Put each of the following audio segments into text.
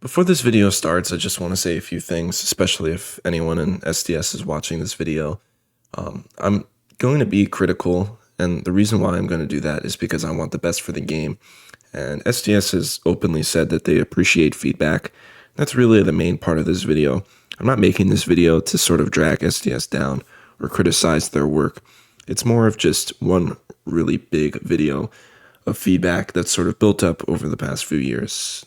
Before this video starts, I just want to say a few things, especially if anyone in SDS is watching this video. I'm going to be critical, and the reason why I'm going to do that is because I want the best for the game. And SDS has openly said that they appreciate feedback. That's really the main part of this video. I'm not making this video to sort of drag SDS down or criticize their work. It's more of just one really big video of feedback that's sort of built up over the past few years.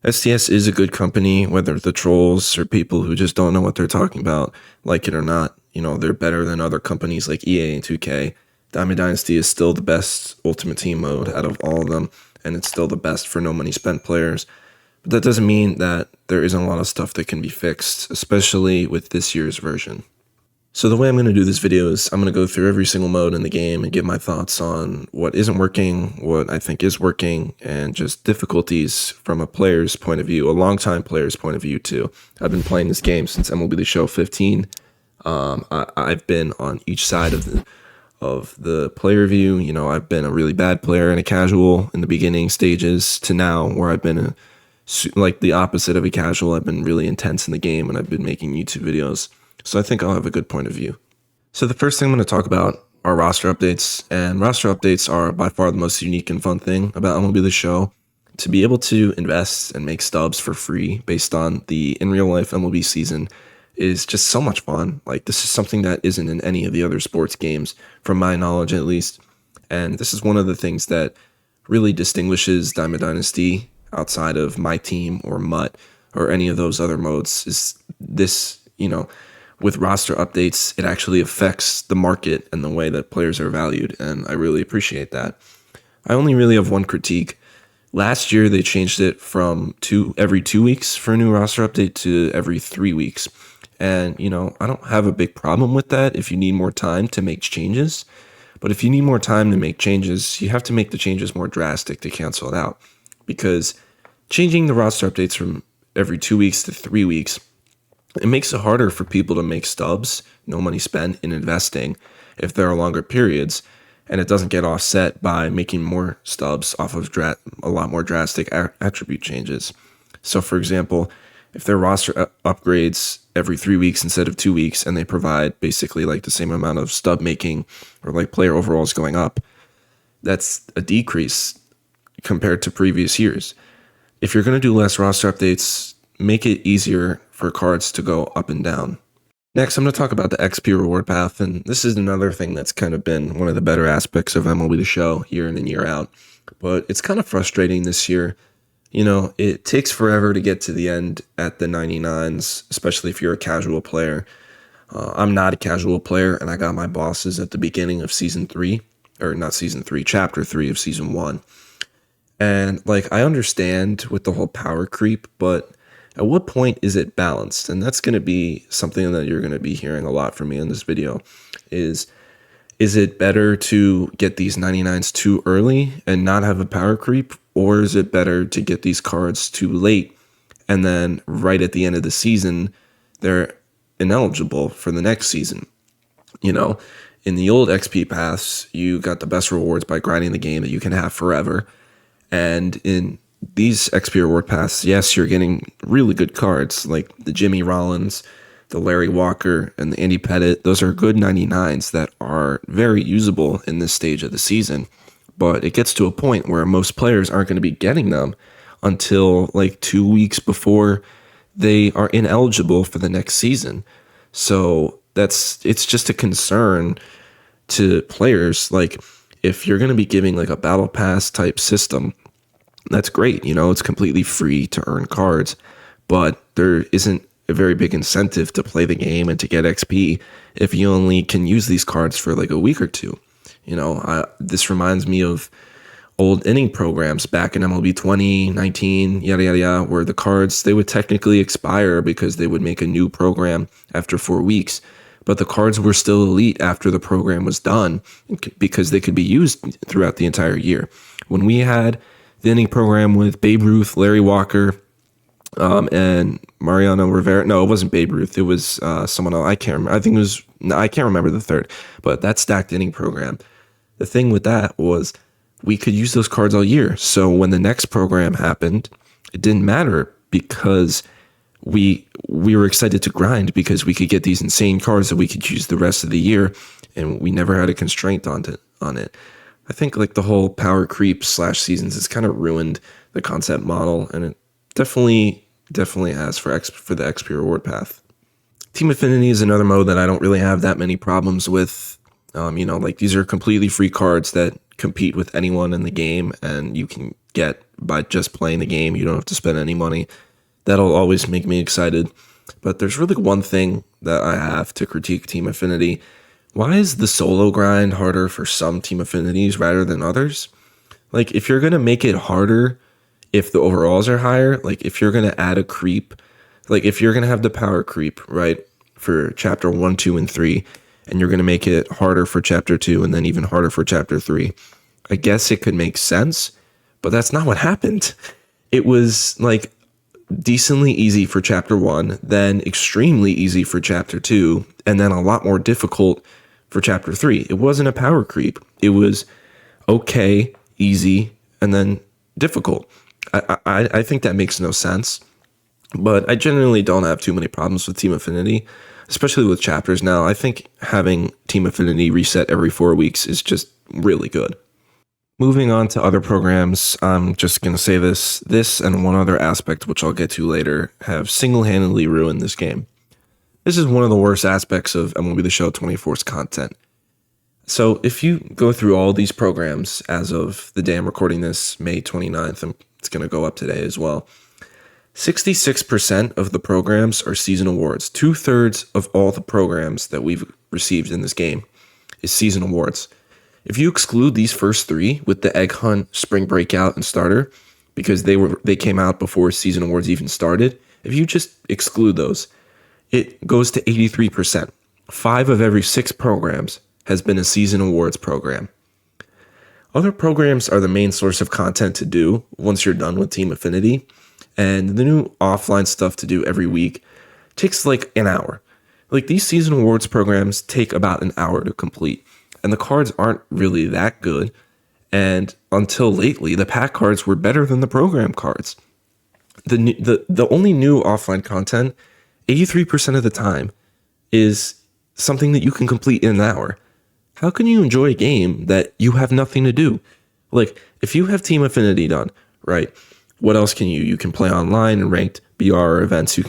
SDS is a good company, whether the trolls or people who just don't know what they're talking about like it or not. You know, they're better than other companies like EA and 2K. Diamond Dynasty is still the best Ultimate Team mode out of all of them, and it's still the best for no money spent players. But that doesn't mean that there isn't a lot of stuff that can be fixed, especially with this year's version. So the way I'm going to do this video is I'm going to go through every single mode in the game and give my thoughts on what isn't working, what I think is working, and just difficulties from a player's point of view, a longtime player's point of view too. I've been playing this game since MLB The Show 15. I've been on each side of the player view. You know, I've been a really bad player and a casual in the beginning stages to now where I've been like the opposite of a casual. I've been really intense in the game and I've been making YouTube videos. So I think I'll have a good point of view. So the first thing I'm going to talk about are roster updates. And roster updates are by far the most unique and fun thing about MLB The Show. To be able to invest and make stubs for free based on the in real life MLB season is just so much fun. Like, this is something that isn't in any of the other sports games, from my knowledge at least. And this is one of the things that really distinguishes Diamond Dynasty outside of My Team or MUT or any of those other modes is this, you know, with roster updates, it actually affects the market and the way that players are valued, and I really appreciate that. I only really have one critique. Last year, they changed it from every 2 weeks for a new roster update to every 3 weeks. And, you know, I don't have a big problem with that if you need more time to make changes. But if you need more time to make changes, you have to make the changes more drastic to cancel it out. Because changing the roster updates from every 2 weeks to 3 weeks, it makes it harder for people to make stubs, no money spent in investing, if there are longer periods, and it doesn't get offset by making more stubs off of a lot more drastic attribute changes. So, for example, if their roster upgrades every 3 weeks instead of 2 weeks, and they provide basically like the same amount of stub making or like player overalls going up, that's a decrease compared to previous years. If you're going to do less roster updates, make it easier for cards to go up and down. Next, I'm going to talk about the XP reward path, and this is another thing that's kind of been one of the better aspects of MLB The Show year in and year out, but it's kind of frustrating this year. You know, it takes forever to get to the end at the 99s, especially if you're a casual player. I'm not a casual player, and I got my bosses at the beginning of Season 3, or not Season 3, Chapter 3 of Season 1. And, like, I understand with the whole power creep, but at what point is it balanced? And that's going to be something that you're going to be hearing a lot from me in this video. Is it better to get these 99s too early and not have a power creep? Or is it better to get these cards too late and then right at the end of the season, they're ineligible for the next season? You know, in the old XP paths, you got the best rewards by grinding the game that you can have forever. And in these XP reward paths, yes, you're getting really good cards like the Jimmy Rollins, the Larry Walker, and the Andy Pettitte. Those are good 99s that are very usable in this stage of the season. But it gets to a point where most players aren't going to be getting them until like 2 weeks before they are ineligible for the next season. So it's just a concern to players. Like, if you're going to be giving like a battle pass type system, that's great. You know, it's completely free to earn cards, but there isn't a very big incentive to play the game and to get XP if you only can use these cards for like a week or two. You know, this reminds me of old inning programs back in MLB 20, 19, yada, yada, yada, where the cards, they would technically expire because they would make a new program after 4 weeks. But the cards were still elite after the program was done because they could be used throughout the entire year. When we had the inning program with Babe Ruth, Larry Walker, and Mariano Rivera. No, it wasn't Babe Ruth. It was someone else. I can't remember. I can't remember the third. But that stacked inning program, the thing with that was we could use those cards all year. So when the next program happened, it didn't matter because we were excited to grind because we could get these insane cards that we could use the rest of the year, and we never had a constraint on it. I think like the whole power creep / seasons has kind of ruined the concept model, and it definitely has for the XP reward path. Team Affinity is another mode that I don't really have that many problems with. Like these are completely free cards that compete with anyone in the game, and you can get by just playing the game. You don't have to spend any money. That'll always make me excited. But there's really one thing that I have to critique Team Affinity. Why is the solo grind harder for some Team Affinities rather than others? Like, if you're going to make it harder if the overalls are higher, like if you're going to add a creep, like if you're going to have the power creep, right, for chapter 1, 2, and 3, and you're going to make it harder for chapter 2 and then even harder for chapter 3, I guess it could make sense, but that's not what happened. It was like decently easy for chapter 1, then extremely easy for chapter 2, and then a lot more difficult for chapter 3. It wasn't a power creep. It was okay, easy, and then difficult. I think that makes no sense, but I generally don't have too many problems with Team Affinity, especially with chapters now. I think having Team Affinity reset every 4 weeks is just really good. Moving on to other programs, I'm just going to say this and one other aspect, which I'll get to later, have single-handedly ruined this game. This is one of the worst aspects of MLB The Show 24's content. So if you go through all these programs as of the day I'm recording this, May 29th, and it's going to go up today as well, 66% of the programs are season awards. 2/3 of all the programs that we've received in this game is season awards. If you exclude these first 3 with the Egg Hunt, Spring Breakout, and Starter, because they came out before season awards even started, if you just exclude those, it goes to 83%. 5 of every 6 programs has been a season awards program. Other programs are the main source of content to do once you're done with Team Affinity, and the new offline stuff to do every week takes like an hour. Like these season awards programs take about an hour to complete. And the cards aren't really that good. And until lately, the pack cards were better than the program cards. The only new offline content, 83% of the time, is something that you can complete in an hour. How can you enjoy a game that you have nothing to do? Like, if you have Team Affinity done, right, what else can you? You can play online and ranked BR events. You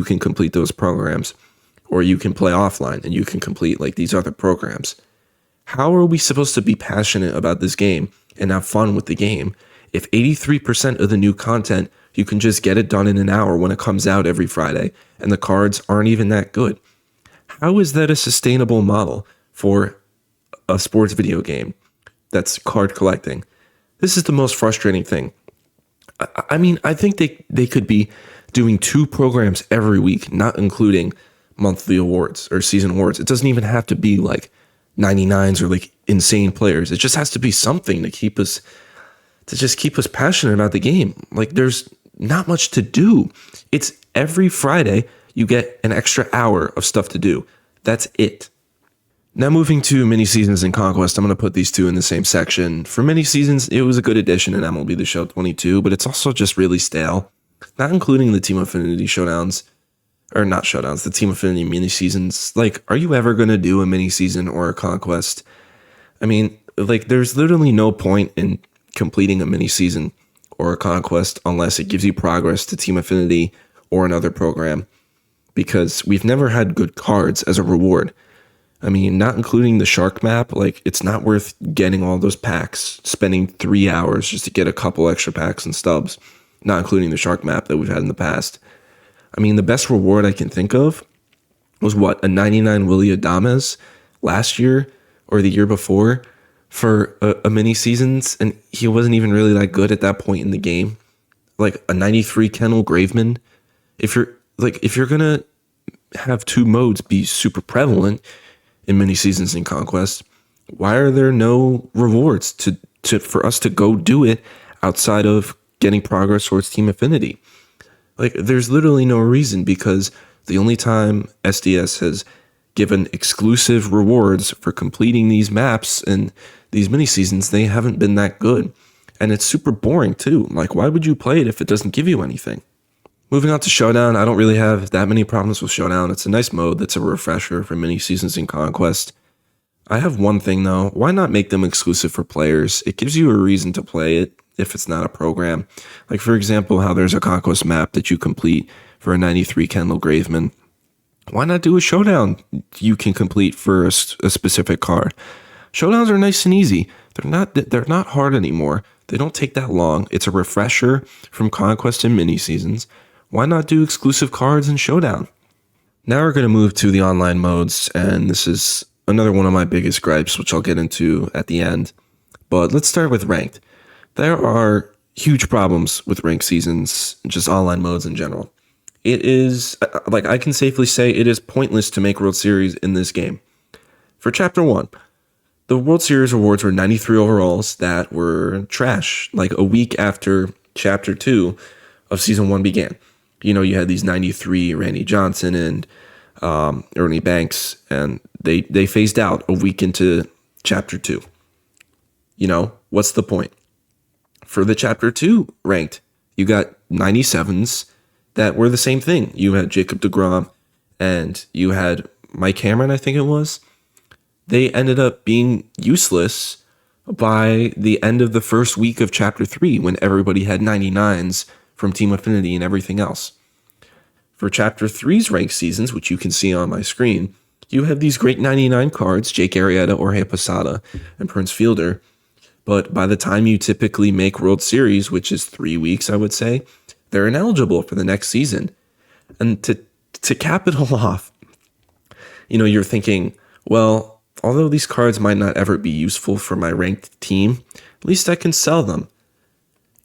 can complete those programs. Or you can play offline and you can complete like these other programs. How are we supposed to be passionate about this game and have fun with the game if 83% of the new content, you can just get it done in an hour when it comes out every Friday, and the cards aren't even that good? How is that a sustainable model for a sports video game that's card collecting? This is the most frustrating thing. I mean, I think they could be doing 2 programs every week, not including monthly awards or season awards. It doesn't even have to be like 99s or like insane players. It just has to be something to keep us passionate about the game. Like there's not much to do. It's every Friday you get an extra hour of stuff to do. That's it. Now moving to mini seasons and Conquest, I'm going to put these 2 in the same section. For mini seasons, it was a good addition in MLB The Show 22, but it's also just really stale. Not including the Team Affinity showdowns. Or not showdowns, the Team Affinity mini seasons. Like, are you ever going to do a mini season or a Conquest? I mean, like, there's literally no point in completing a mini season or a Conquest unless it gives you progress to Team Affinity or another program, because we've never had good cards as a reward. I mean, not including the shark map, like, it's not worth getting all those packs, spending 3 hours just to get a couple extra packs and stubs, not including the shark map that we've had in the past. I mean, the best reward I can think of was a 99 Willy Adames last year or the year before for a mini seasons, and he wasn't even really that good at that point in the game. Like a 93 Kennel Graveman. If you're gonna have 2 modes be super prevalent in mini seasons and Conquest, why are there no rewards for us to go do it outside of getting progress towards Team Affinity? Like, there's literally no reason, because the only time SDS has given exclusive rewards for completing these maps and these mini seasons, they haven't been that good. And it's super boring too. Like, why would you play it if it doesn't give you anything? Moving on to Showdown, I don't really have that many problems with Showdown. It's a nice mode that's a refresher for mini seasons in Conquest. I have one thing though, why not make them exclusive for players? It gives you a reason to play it if it's not a program. Like for example, how there's a Conquest map that you complete for a 93 Kendall Graveman. Why not do a Showdown you can complete for a specific card? Showdowns are nice and easy. They're not hard anymore. They don't take that long. It's a refresher from Conquest and mini seasons. Why not do exclusive cards in Showdown? Now we're going to move to the online modes, and this is another one of my biggest gripes, which I'll get into at the end. But let's start with ranked. There are huge problems with ranked seasons, just online modes in general. It is, like I can safely say, it is pointless to make World Series in this game. For Chapter 1, the World Series rewards were 93 overalls that were trash, like a week after Chapter 2 of Season 1 began. You know, you had these 93 Randy Johnson and Ernie Banks, and they phased out a week into Chapter 2. You know, what's the point? For the Chapter 2 ranked, you got 97s that were the same thing. You had Jacob deGrom and you had Mike Cameron, I think it was. They ended up being useless by the end of the first week of Chapter 3 when everybody had 99s from Team Affinity and everything else. For Chapter 3's ranked seasons, which you can see on my screen, you have these great 99 cards, Jake Arrieta, Jorge Posada, and Prince Fielder. But by the time you typically make World Series, which is 3 weeks, I would say, they're ineligible for the next season. And to cap it all off, you know, you're thinking, well, although these cards might not ever be useful for my ranked team, at least I can sell them.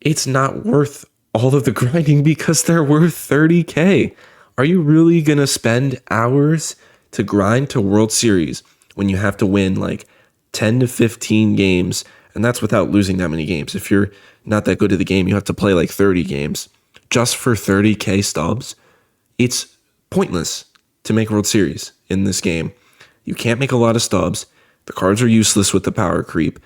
It's not worth all of the grinding because they're worth 30K. Are you really going to spend hours to grind to World Series when you have to win like 10 to 15 games? And that's without losing that many games. If you're not that good at the game, you have to play like 30 games just for 30K stubs. It's pointless to make World Series in this game. You can't make a lot of stubs. The cards are useless with the power creep.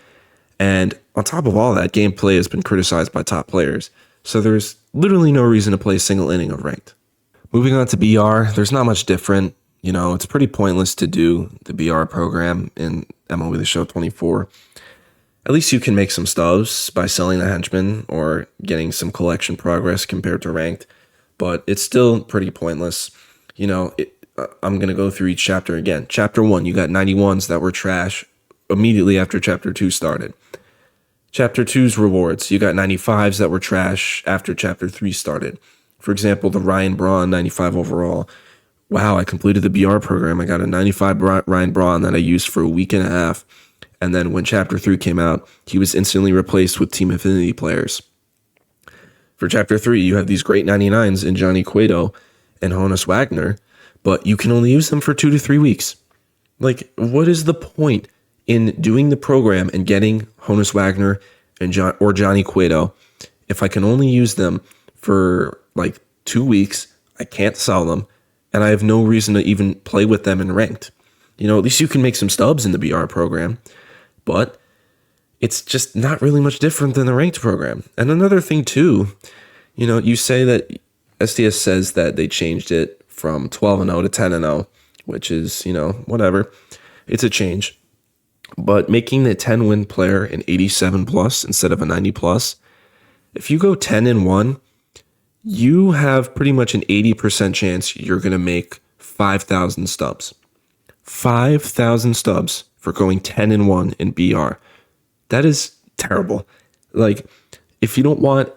And on top of all that, gameplay has been criticized by top players. So there's literally no reason to play a single inning of ranked. Moving on to BR, there's not much different. You know, it's pretty pointless to do the BR program in MLB The Show 24. At least you can make some stubs by selling the henchman or getting some collection progress compared to ranked. But it's still pretty pointless. You know, I'm going to go through each chapter again. Chapter 1, you got 91s that were trash immediately after Chapter 2 started. Chapter 2's rewards, you got 95s that were trash after Chapter 3 started. For example, the Ryan Braun 95 overall. Wow, I completed the BR program. I got a 95 Ryan Braun that I used for a week and a half. And then when Chapter 3 came out, he was instantly replaced with Team Affinity players. For Chapter 3, you have these great 99s in Johnny Cueto and Honus Wagner, but you can only use them for 2 to 3 weeks. Like, what is the point in doing the program and getting Honus Wagner and Johnny Cueto if I can only use them for like 2 weeks? I can't sell them, and I have no reason to even play with them in ranked. You know, at least you can make some stubs in the BR program, but it's just not really much different than the ranked program. And another thing too, you know, you say that SDS says that they changed it from 12-0 to 10-0, which is, you know, whatever. It's a change. But making the 10-win player an 87 plus instead of a 90 plus, if you go 10-1, you have pretty much an 80% chance you're going to make 5,000 stubs. 5,000 stubs for going 10-1 in BR. That is terrible. Like, if you don't want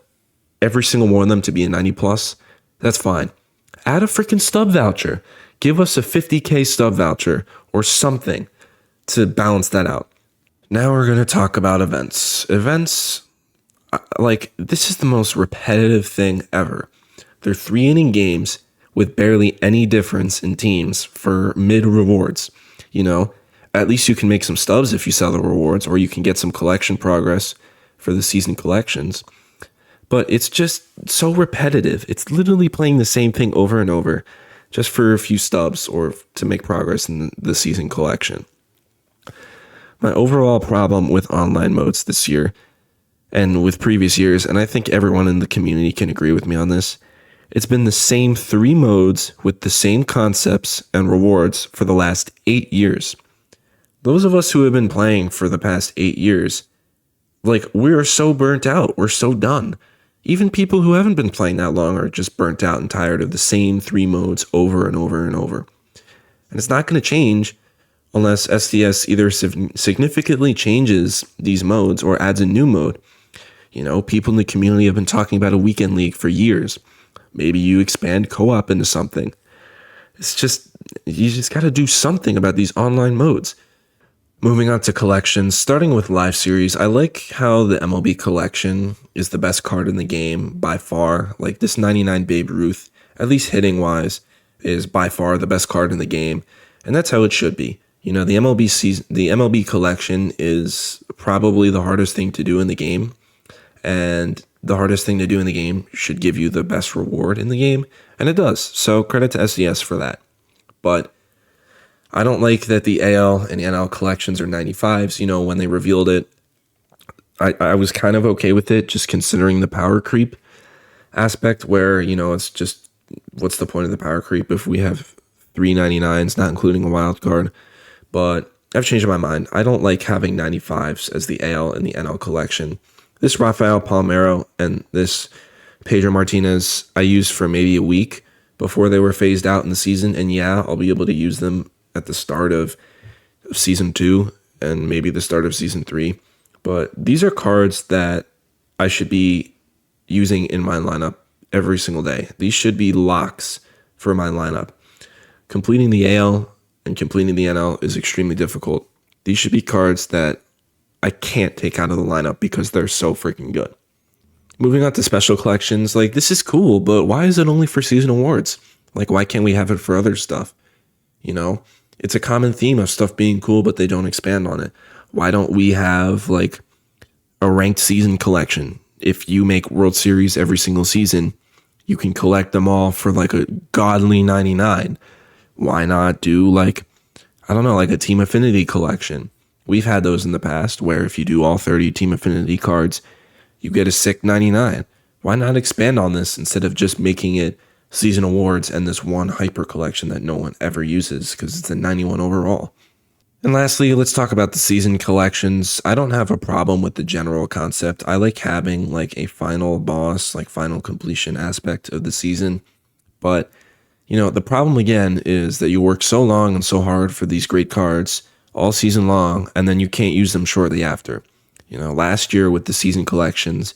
every single one of them to be a 90 plus, that's fine. Add a freaking stub voucher. Give us a 50K stub voucher or something to balance that out. Now we're going to talk about events. Events, like, this is the most repetitive thing ever. They're 3-inning games with barely any difference in teams for mid rewards. You know, at least you can make some stubs if you sell the rewards, or you can get some collection progress for the season collections. But it's just so repetitive. It's literally playing the same thing over and over just for a few stubs or to make progress in the season collection. My overall problem with online modes this year and with previous years, and I think everyone in the community can agree with me on this, It's been the same 3 modes with the same concepts and rewards for the last 8 years. Those of us who have been playing for the past 8 years, like, we're so burnt out. We're so done. Even people who haven't been playing that long are just burnt out and tired of the same 3 modes over and over and over. And it's not going to change unless SDS either significantly changes these modes or adds a new mode. You know, people in the community have been talking about a weekend league for years. Maybe you expand co-op into something. You just got to do something about these online modes. Moving on to collections, starting with Live Series, I like how the MLB collection is the best card in the game by far. Like, this 99 Babe Ruth, at least hitting wise, is by far the best card in the game, and that's how it should be. You know, the MLB collection is probably the hardest thing to do in the game, and the hardest thing to do in the game should give you the best reward in the game, and it does. So credit to SDS for that. But I don't like that the AL and NL collections are 95s. You know, when they revealed it, I was kind of okay with it, just considering the power creep aspect where, you know, it's just, what's the point of the power creep if we have 399s, not including a wild card? But I've changed my mind. I don't like having 95s as the AL and the NL collection. This Rafael Palmeiro and this Pedro Martinez I used for maybe a week before they were phased out in the season. And yeah, I'll be able to use them at the start of season 2 and maybe the start of season 3. But these are cards that I should be using in my lineup every single day. These should be locks for my lineup. Completing the AL and completing the NL is extremely difficult. These should be cards that I can't take out of the lineup because they're so freaking good. Moving on to special collections, like, this is cool, but why is it only for season awards? Like, why can't we have it for other stuff? You know, it's a common theme of stuff being cool, but they don't expand on it. Why don't we have, like, a ranked season collection? If you make World Series every single season, you can collect them all for, like, a godly 99. Why not do, like, I don't know, like a Team Affinity collection? We've had those in the past where if you do all 30 Team Affinity cards, you get a sick 99. Why not expand on this instead of just making it season awards and this one hyper collection that no one ever uses because it's a 91 overall? And lastly, let's talk about the season collections. I don't have a problem with the general concept. I like having, like, a final boss, like final completion aspect of the season. But, you know, the problem again is that you work so long and so hard for these great cards all season long, and then you can't use them shortly after. You know, last year with the season collections,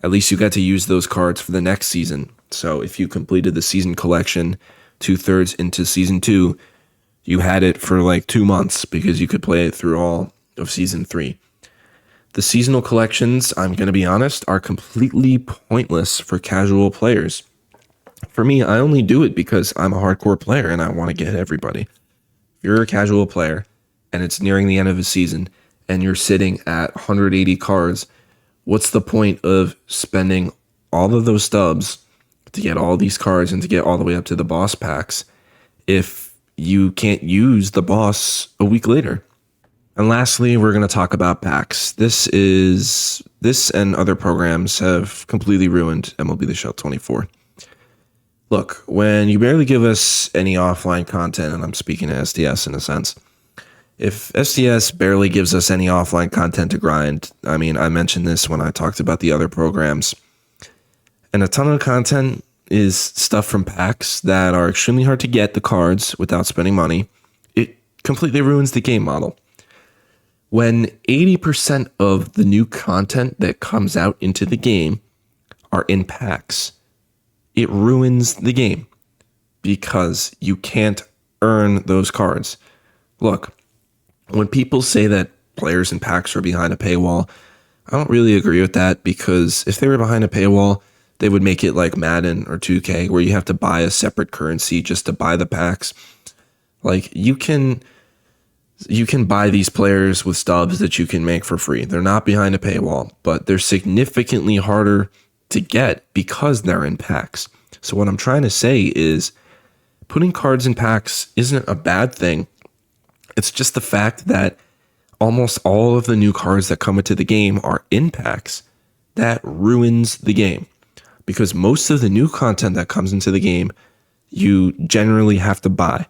at least you got to use those cards for the next season. So if you completed the season collection 2/3 into season 2, you had it for like 2 months because you could play it through all of season 3. The seasonal collections, I'm going to be honest, are completely pointless for casual players. For me, I only do it because I'm a hardcore player and I want to get everybody. If you're a casual player and it's nearing the end of a season and you're sitting at 180 cards, what's the point of spending all of those stubs to get all these cards and to get all the way up to the boss packs if you can't use the boss a week later? And lastly, we're going to talk about packs. This and other programs have completely ruined MLB The Show 24. Look, when you barely give us any offline content, and I'm speaking to SDS in a sense, if SDS barely gives us any offline content to grind, I mean, I mentioned this when I talked about the other programs, and a ton of content is stuff from packs that are extremely hard to get the cards without spending money. It completely ruins the game model. When 80% of the new content that comes out into the game are in packs, it ruins the game because you can't earn those cards. Look, when people say that players in packs are behind a paywall, I don't really agree with that, because if they were behind a paywall, they would make it like Madden or 2K where you have to buy a separate currency just to buy the packs. Like, you can buy these players with stubs that you can make for free. They're not behind a paywall, but they're significantly harder to get because they're in packs. So what I'm trying to say is putting cards in packs isn't a bad thing. It's just the fact that almost all of the new cards that come into the game are in packs. That ruins the game. because most of the new content that comes into the game, you generally have to buy.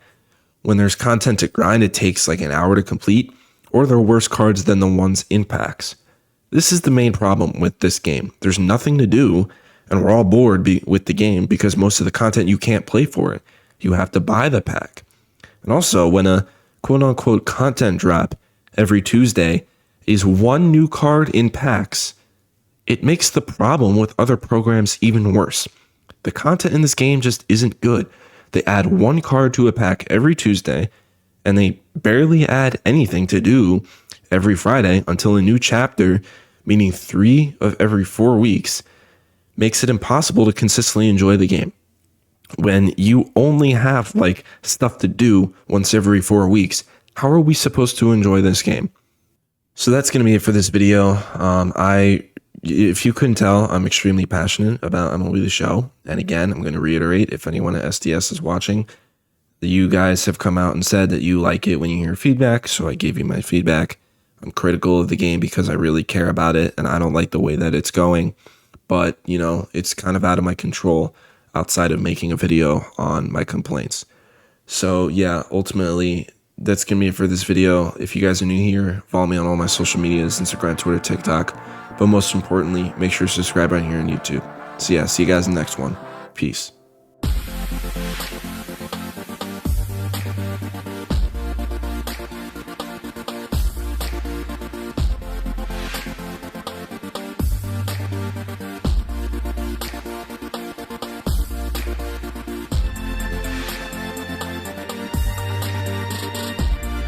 When there's content to grind, it takes like an hour to complete, or they're worse cards than the ones in packs. This is the main problem with this game. There's nothing to do, and we're all bored with the game because most of the content you can't play for it. You have to buy the pack. And also, when a quote-unquote content drop every Tuesday is one new card in packs, it makes the problem with other programs even worse. The content in this game just isn't good. They add one card to a pack every Tuesday, and they barely add anything to do every Friday until a new chapter, meaning 3 of every 4 weeks, makes it impossible to consistently enjoy the game. When you only have like stuff to do once every 4 weeks, how are we supposed to enjoy this game? So that's going to be it for this video. If you couldn't tell, I'm extremely passionate about MLB The Show. And again, I'm going to reiterate, if anyone at SDS is watching, that you guys have come out and said that you like it when you hear feedback. So I gave you my feedback. I'm critical of the game because I really care about it and I don't like the way that it's going. But, you know, it's kind of out of my control outside of making a video on my complaints. So yeah, ultimately, that's going to be it for this video. If you guys are new here, follow me on all my social medias, Instagram, Twitter, TikTok. But most importantly, make sure to subscribe right here on YouTube. So yeah, see you guys in the next one. Peace.